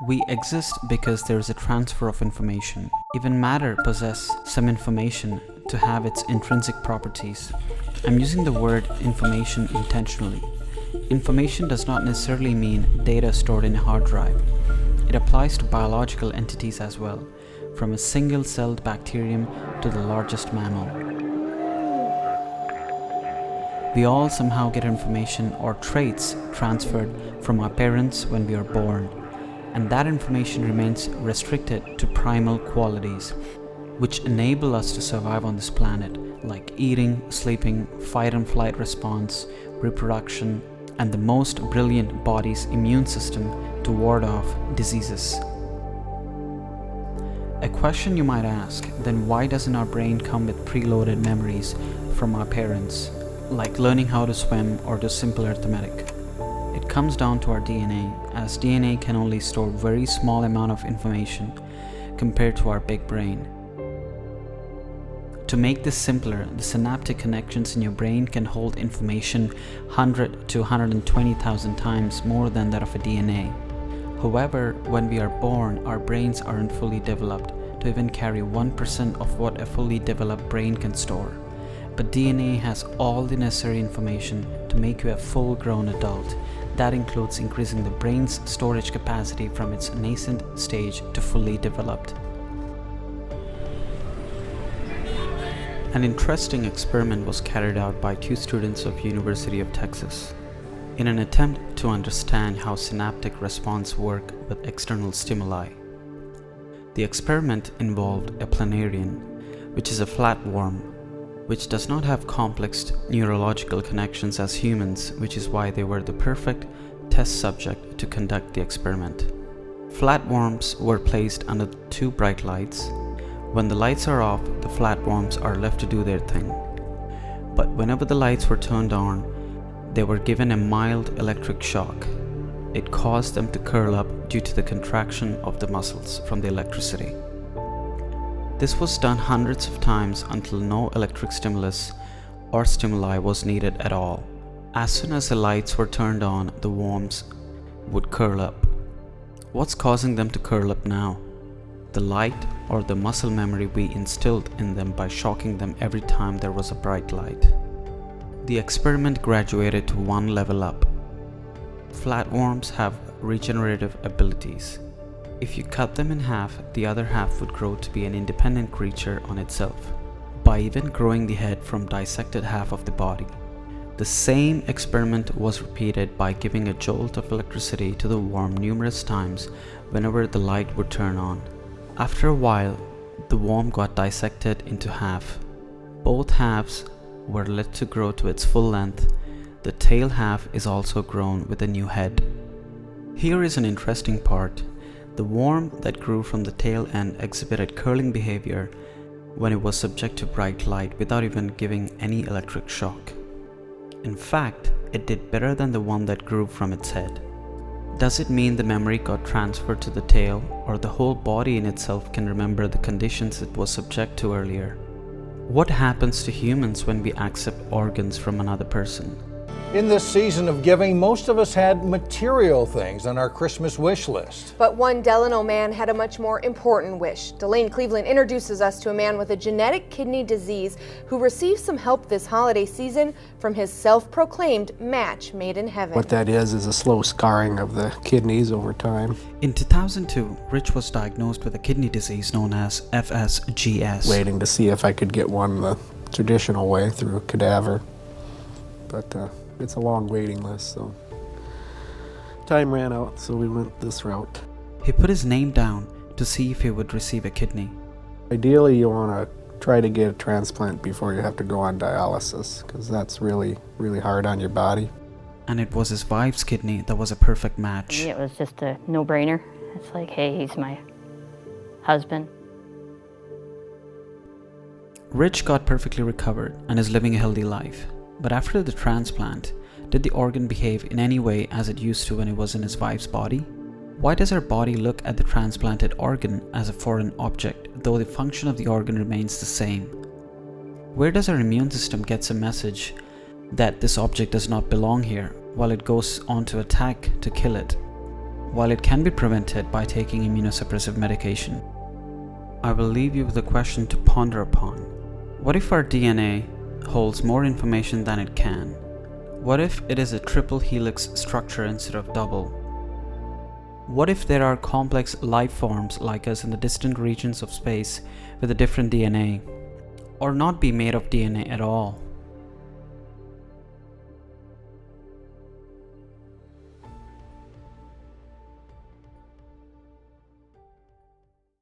We exist because there is a transfer of information. Even matter possesses some information to have its intrinsic properties. I'm using the word information intentionally. Information does not necessarily mean data stored in a hard drive. It applies to biological entities as well, from a single-celled bacterium to the largest mammal. We all somehow get information or traits transferred from our parents when we are born, and that information remains restricted to primal qualities, which enable us to survive on this planet, like eating, sleeping, fight and flight response, reproduction, and the most brilliant body's immune system to ward off diseases. A question you might ask, then why doesn't our brain come with preloaded memories from our parents, like learning how to swim or do simple arithmetic? It comes down to our DNA, as DNA can only store very small amount of information compared to our big brain. To make this simpler, the synaptic connections in your brain can hold information 100 to 120,000 times more than that of a DNA. However, when we are born, our brains aren't fully developed to even carry 1% of what a fully developed brain can store. But DNA has all the necessary information to make you a full-grown adult. That includes increasing the brain's storage capacity from its nascent stage to fully developed. An interesting experiment was carried out by two students of University of Texas in an attempt to understand how synaptic response work with external stimuli. The experiment involved a planarian, which is a flatworm, which does not have complex neurological connections as humans, which is why they were the perfect test subject to conduct the experiment. Flatworms were placed under two bright lights. When the lights are off, the flatworms are left to do their thing. But whenever the lights were turned on, they were given a mild electric shock. It caused them to curl up due to the contraction of the muscles from the electricity. This was done hundreds of times until no electric stimulus or stimuli was needed at all. As soon as the lights were turned on, the worms would curl up. What's causing them to curl up now? The light or the muscle memory we instilled in them by shocking them every time there was a bright light. The experiment graduated to one level up. Flatworms have regenerative abilities. If you cut them in half, the other half would grow to be an independent creature on itself, by even growing the head from dissected half of the body. The same experiment was repeated by giving a jolt of electricity to the worm numerous times whenever the light would turn on. After a while, the worm got dissected into half. Both halves were let to grow to its full length. The tail half is also grown with a new head. Here is an interesting part. The worm that grew from the tail end exhibited curling behavior when it was subject to bright light without even giving any electric shock. In fact, it did better than the one that grew from its head. Does it mean the memory got transferred to the tail, or the whole body in itself can remember the conditions it was subject to earlier? What happens to humans when we accept organs from another person? In this season of giving, most of us had material things on our Christmas wish list. But one Delano man had a much more important wish. Delane Cleveland introduces us to a man with a genetic kidney disease who received some help this holiday season from his self-proclaimed match made in heaven. What that is a slow scarring of the kidneys over time. In 2002, Rich was diagnosed with a kidney disease known as FSGS. Waiting to see if I could get one the traditional way through a cadaver. But it's a long waiting list, so time ran out, so we went this route. He put his name down to see if he would receive a kidney. Ideally, you want to try to get a transplant before you have to go on dialysis, because that's really, really hard on your body. And it was his wife's kidney that was a perfect match. It was just a no-brainer. It's like, hey, he's my husband. Rich got perfectly recovered and is living a healthy life. But after the transplant, did the organ behave in any way as it used to when it was in his wife's body? Why does our body look at the transplanted organ as a foreign object, though the function of the organ remains the same? Where does our immune system get a message that this object does not belong here, while it goes on to attack to kill it? while it can be prevented by taking immunosuppressive medication. I will leave you with a question to ponder upon. What if our DNA holds more information than it can? What if it is a triple helix structure instead of double? What if there are complex life forms like us in the distant regions of space with a different DNA, or not be made of DNA at all?